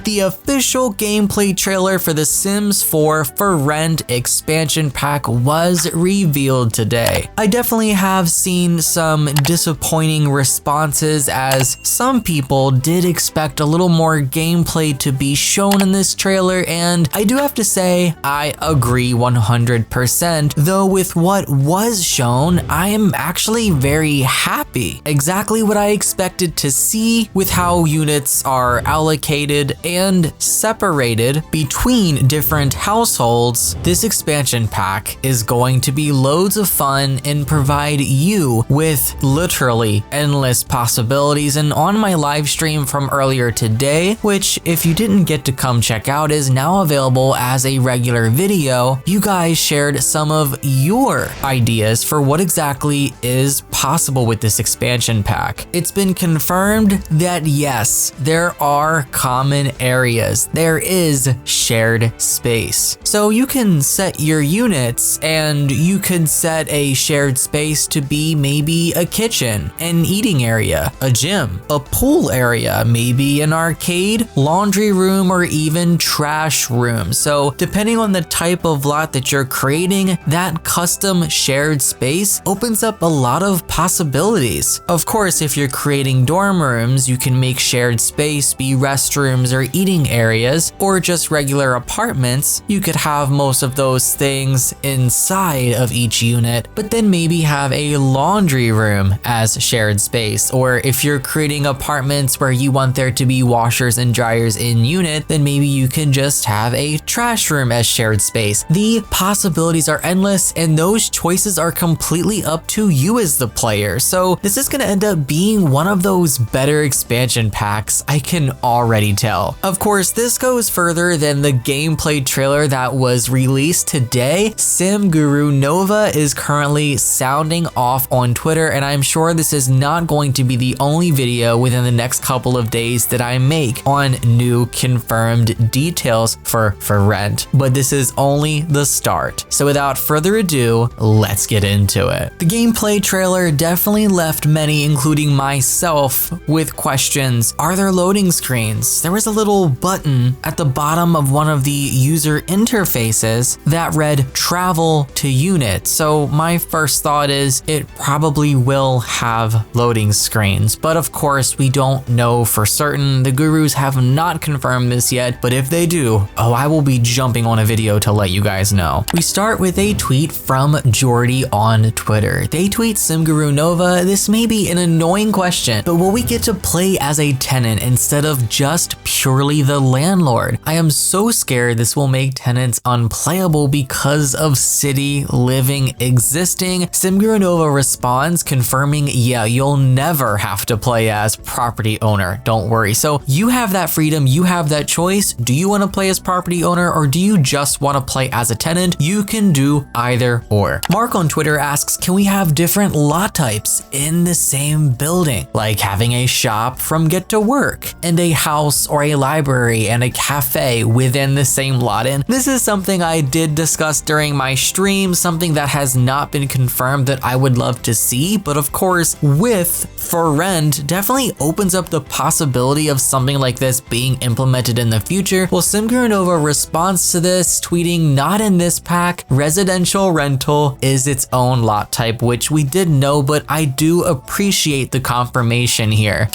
the official gameplay trailer for The Sims 4 For Rent expansion pack was revealed today. I definitely have seen some disappointing responses, as some people did expect a little more gameplay to be shown in this trailer, and I do have to say I agree 100%, though with what was shown, I am actually very happy. Exactly what I expected to see with how units are allocated and separated between different households. This expansion pack is going to be loads of fun and provide you with literally endless possibilities. And on my live stream from earlier today, which if you didn't get to come check out is now available as a regular video, you guys shared some of your ideas for what exactly is possible with this expansion pack. It's been confirmed that yes, there are common areas. There is shared space. So you can set your units and you could set a shared space to be maybe a kitchen, an eating area, a gym, a pool area, maybe an arcade, laundry room, or even trash room. So depending on the type of lot that you're creating, that custom shared space opens up a lot of possibilities. Of course, if you're creating dorm rooms, you can make shared space be restrooms or eating areas, or just regular apartments. You could have most of those things inside of each unit, but then maybe have a laundry room as shared space. Or if you're creating apartments where you want there to be washers and dryers in unit, then maybe you can just have a trash room as shared space. The possibilities are endless, and those choices are completely up to you as the player. So this is going to end up being one of those better expansion packs, I can already tell. Of course, this goes further than the gameplay trailer that was released today. Sim Guru Nova is currently sounding off on Twitter, and I'm sure this is not going to be the only video within the next couple of days that I make on new confirmed details for Rent, but this is only the start. So without further ado, let's get into it. The gameplay trailer definitely left many, including myself, with questions. Are there loading screens? There was a little button at the bottom of one of the user interfaces that read travel to unit. So my first thought is it probably will have loading screens, but of course we don't know for certain. The gurus have not confirmed this yet, but if they do, oh, I will be jumping on a video to let you guys know. We start with a tweet from Jordy on Twitter. They tweet SimGuru Nova, this may be an annoying question, but will we get to play as a tenant instead of just purely the landlord? I am so scared this will make tenants unplayable because of city living existing. SimGuru Nova responds confirming, yeah, you'll never have to play as property owner, don't worry. So you have that freedom, you have that choice. Do you want to play as property owner, or do you just want to play as a tenant? You can do either or. Mark on Twitter asks, can we have different lot types in the same building? Like having a shop from Get to Work, and a house or a library and a cafe within the same lot. And this is something I did discuss during my stream, something that has not been confirmed that I would love to see, but of course with For Rent definitely opens up the possibility of something like this being implemented in the future. Well, SimGuru Nova responds to this, tweeting, not in this pack. Residential rental is its own lot type, which we did know, but I do appreciate the confirmation here.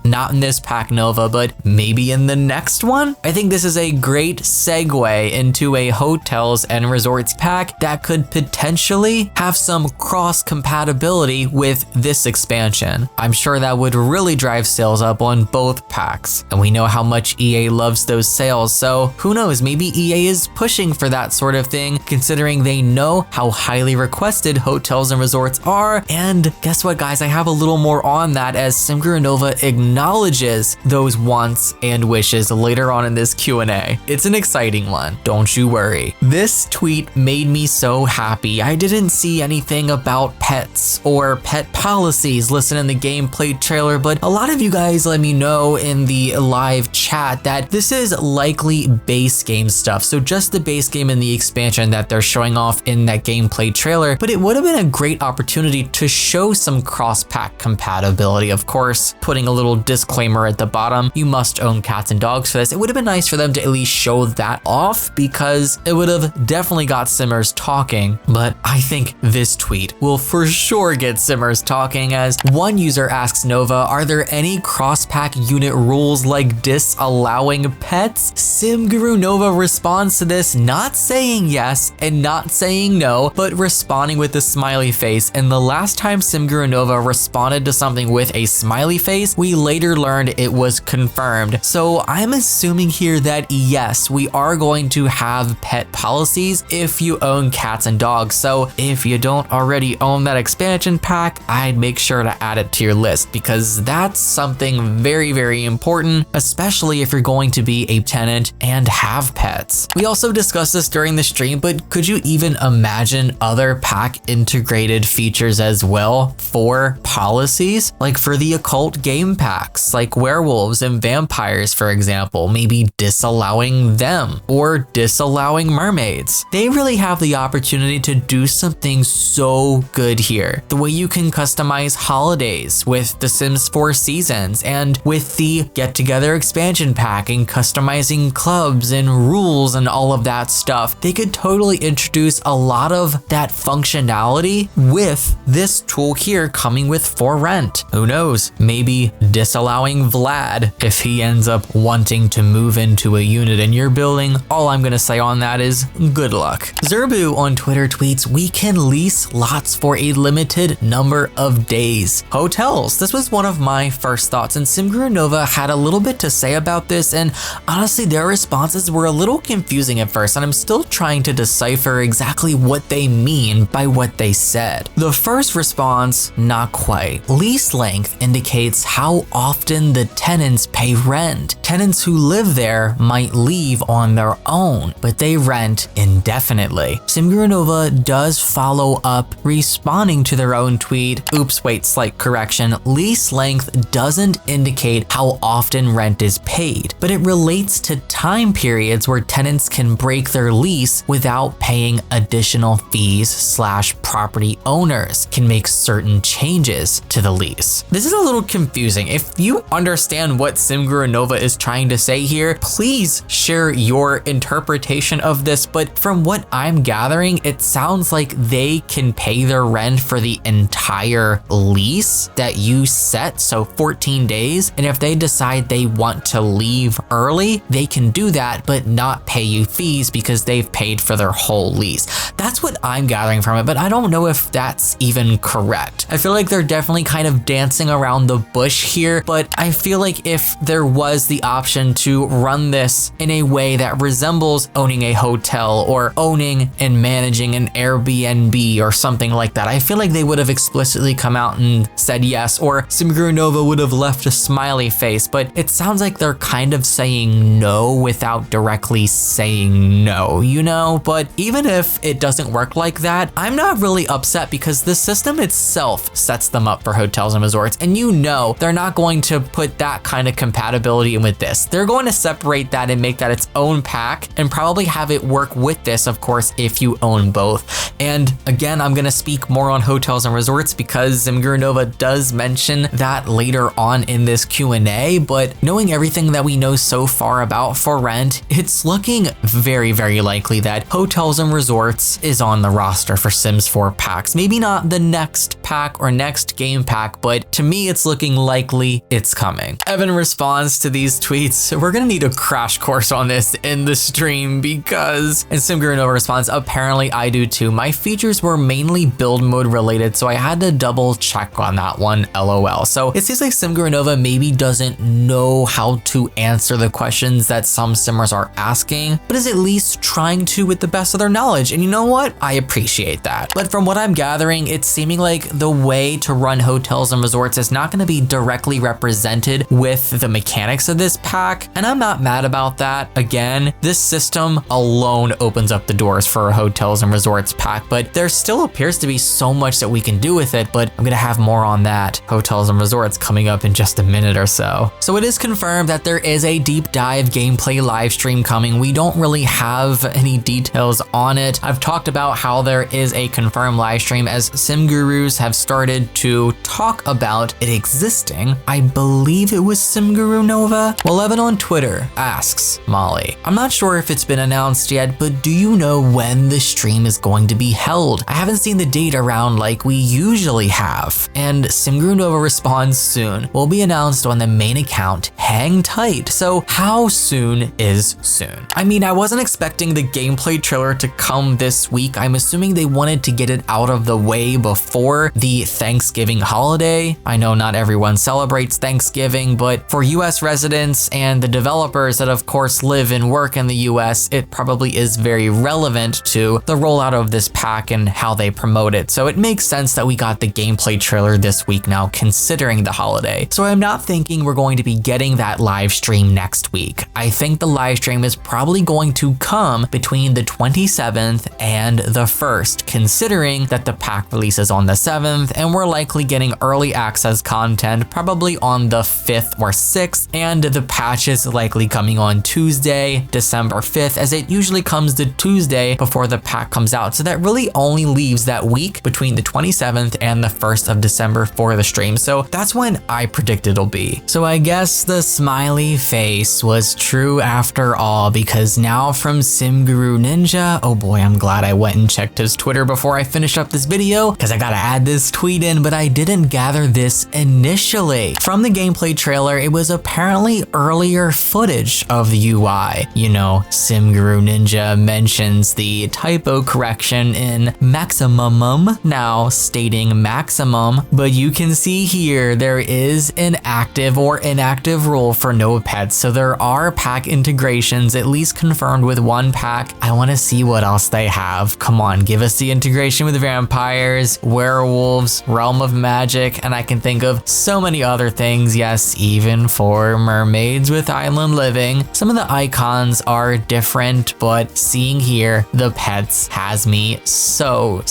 Not in this pack, Nova, but maybe in the next one? I think this is a great segue into a hotels and resorts pack that could potentially have some cross compatibility with this expansion. I'm sure that would really drive sales up on both packs, and we know how much EA loves those sales, so who knows, maybe EA is pushing for that sort of thing, considering they know how highly requested hotels and resorts are. And guess what, guys, I have a little more on that, as SimGuru Nova acknowledges those wants and wishes later on in this Q&A. It's an exciting one, don't you worry. This tweet made me so happy. I didn't see anything about pets or pet policies listed in the gameplay trailer, but a lot of you guys let me know in the live chat that this is likely base game stuff. So just the base game and the expansion that they're showing off in that gameplay trailer, but it would have been a great opportunity to show some cross-pack compatibility. Of course, putting a little disclaimer at the bottom, you must own cats and and dogs for this, it would have been nice for them to at least show that off because it would have definitely got Simmers talking. But I think this tweet will for sure get Simmers talking, as one user asks Nova, are there any cross-pack unit rules like disallowing pets? Sim Guru Nova responds to this not saying yes and not saying no, but responding with a smiley face. And the last time Sim Guru Nova responded to something with a smiley face, we later learned it was confirmed. So I'm assuming here that yes, we are going to have pet policies if you own cats and dogs. So if you don't already own that expansion pack, I'd make sure to add it to your list because that's something very, very important, especially if you're going to be a tenant and have pets. We also discussed this during the stream, but could you even imagine other pack integrated features as well for policies? Like for the occult game packs, like werewolves and vampires, for example, maybe disallowing them or disallowing mermaids. They really have the opportunity to do something so good here. The way you can customize holidays with The Sims 4 Seasons and with the Get Together expansion pack and customizing clubs and rules and all of that stuff. They could totally introduce a lot of that functionality with this tool here coming with For Rent. Who knows? Maybe disallowing Vlad if he ends up wanting to move into a unit in your building. All I'm gonna say on that is good luck. Zerbu on Twitter tweets, we can lease lots for a limited number of days. Hotels. This was one of my first thoughts, and Sim Guru Nova had a little bit to say about this, and honestly their responses were a little confusing at first, and I'm still trying to decipher exactly what they mean by what they said. The first response, not quite. Lease length indicates how often the tenants pay rent. Tenants who live there might leave on their own, but they rent indefinitely. Sim Guru Nova does follow up, responding to their own tweet. Oops, wait, slight correction. Lease length doesn't indicate how often rent is paid, but it relates to time periods where tenants can break their lease without paying additional fees / property owners can make certain changes to the lease. This is a little confusing. If you understand what Sim Guru Nova is trying to say here, please share your interpretation of this, but from what I'm gathering, it sounds like they can pay their rent for the entire lease that you set, so 14 days, and if they decide they want to leave early, they can do that, but not pay you fees because they've paid for their whole lease. That's what I'm gathering from it, but I don't know if that's even correct. I feel like they're definitely kind of dancing around the bush here, but I feel like if there was the option to run this in a way that resembles owning a hotel or owning and managing an Airbnb or something like that, I feel like they would have explicitly come out and said yes, or Sim Guru Nova would have left a smiley face, but it sounds like they're kind of saying no without directly saying no, you know? But even if it doesn't work like that, I'm not really upset because the system itself sets them up for hotels and resorts, and you know they're not going to put that kind of compatibility in with this. They're going to separate that and make that its own pack and probably have it work with this, of course, if you own both. And again, I'm gonna speak more on hotels and resorts because Sim Guru Nova does mention that later on in this Q&A, but knowing everything that we know so far about For Rent, it's looking very, very likely that hotels and resorts is on the roster for Sims 4 packs. Maybe not the next pack or next game pack, but to me, it's looking likely it's coming. Evan responds to these tweets, we're gonna need a crash course on this in the stream because, and Sim Guru Nova responds, apparently I do too. My features were mainly build mode related, so I had to double check on that one, LOL. So it seems like Sim Guru Nova maybe doesn't know how to answer the questions that some simmers are asking, but is at least trying to with the best of their knowledge. And you know what? I appreciate that. But from what I'm gathering, it's seeming like the way to run hotels and resorts is not gonna be directly represented with the mechanics of this pack, and I'm not mad about that. Again, this system alone opens up the doors for a hotels and resorts pack, but there still appears to be so much that we can do with it, but I'm gonna have more on that hotels and resorts coming up in just a minute or so. So it is confirmed that there is a deep dive gameplay live stream coming. We don't really have any details on it. I've talked about how there is a confirmed live stream as Sim Gurus have started to talk about it existing. I believe it was Sim Guru Nova Well, Evan on Twitter asks, Molly, I'm not sure if it's been announced yet, but do you know when the stream is going to be held? I haven't seen the date around like we usually have. And SimGuru responds soon. Will be announced on the main account. Hang tight. So how soon is soon? I mean, I wasn't expecting the gameplay trailer to come this week. I'm assuming they wanted to get it out of the way before the Thanksgiving holiday. I know not everyone celebrates Thanksgiving, but for US residents and the developers that of course live and work in the US, it probably is very relevant to the rollout of this pack and how they promote it. So it makes sense that we got the gameplay trailer this week now, considering the holiday. So I'm not thinking we're going to be getting that live stream next week. I think the live stream is probably going to come between the 27th and the 1st, considering that the pack releases on the 7th and we're likely getting early access content probably on the 5th or 6th, and the patch is likely coming on Tuesday, December 5th, as it usually comes the Tuesday before the pack comes out. So that really only leaves that week between the 27th and the 1st of December for the stream. So that's when I predict it'll be. So I guess the smiley face was true after all, because now from SimGuru Ninja, oh boy, I'm glad I went and checked his Twitter before I finished up this video, because I gotta add this tweet in, but I didn't gather this initially. From the gameplay trailer, it was apparently earlier footage of the UI. You know, SimGuru Ninja mentions the typo correction in maximum, now stating maximum, but you can see here there is an active or inactive rule for no pets. So there are pack integrations, at least confirmed with one pack. I want to see what else they have. Come on, give us the integration with vampires, werewolves, realm of magic, and I can think of so many other things. Yes, even for mermaids with island living. Some of the icons are different, but seeing here the pets has me so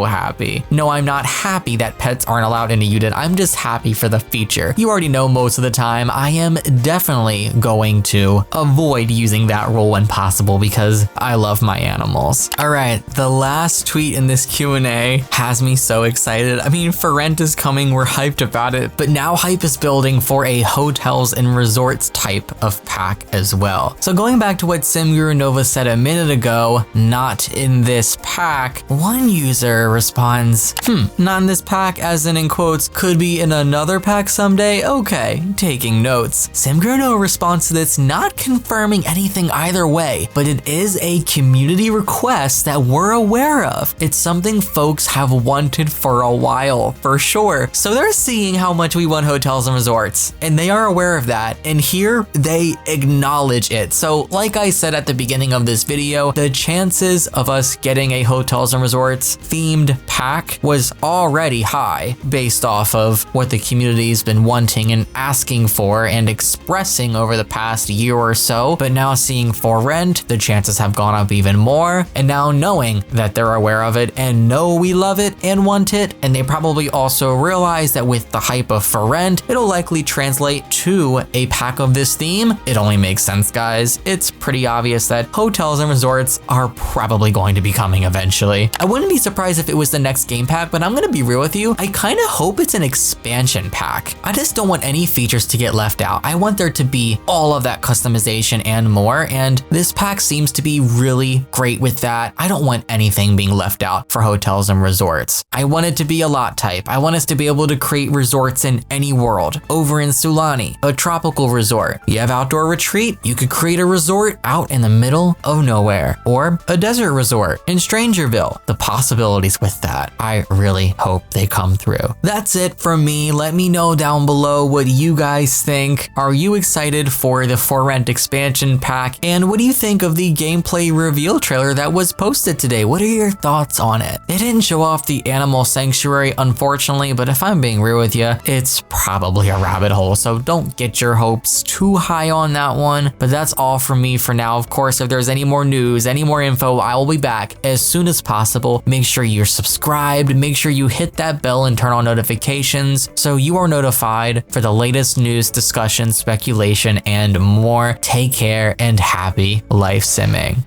happy. No, I'm not happy that pets aren't allowed into UDIT. I'm just happy for the feature. You already know most of the time I am definitely going to avoid using that rule when possible because I love my animals. All right, the last tweet in this Q&A has me so excited. I mean, For Rent is coming, we're hyped about it, but now hype is building for a hotels and resorts type of pack as well. So going back to what SimGuru Nova said a minute ago, not in this pack, one user responds, not in this pack, as in quotes, could be in another pack someday? Okay, taking notes. SimGuru Nova responds to this, not confirming anything either way, but it is a community request that we're aware of. It's something folks have wanted for a while, for sure. So they're seeing how much we want hotels and resorts, and they are aware of that, and here they acknowledge it. So like I said at the beginning of this video, the chances of us getting a hotels and resorts themed pack was already high based off of what the community's been wanting and asking for and expressing over the past year or so. But now seeing For Rent, the chances have gone up even more, and now knowing that they're aware of it and know we love it and want it, and they probably also realize that with the hype of For Rent, it'll likely translate to a pack of this theme. It only makes sense, guys. It's pretty obvious that hotels and resorts are probably going to be coming eventually. I wouldn't be surprised if it was the next game pack, but I'm gonna be real with you, I kind of hope it's an expansion pack. I just don't want any features to get left out. I want there to be all of that customization and more, and this pack seems to be really great with that. I don't want anything being left out for hotels and resorts. I want it to be a lot type. I want us to be able to create resorts in any world. Over in Sulani, a tropical resort. You have outdoor retreat, you could create a resort out in the middle of nowhere, or a desert resort in Strangerville. The possibilities with that, I really hope they come through. That's it from me. Let me know down below what you guys think. Are you excited for the For Rent expansion pack? And what do you think of the gameplay reveal trailer that was posted today? What are your thoughts on it? They didn't show off the animal sanctuary, unfortunately, but if I'm being real with you, it's probably a rabbit hole, so don't get your hopes too high on that one. But that's all from me for now. Of course, if there's any more news, any more info, I will be back as soon as possible. Make sure you're subscribed, make sure you hit that bell and turn on notifications so you are notified for the latest news, discussion, speculation, and more. Take care and happy life simming.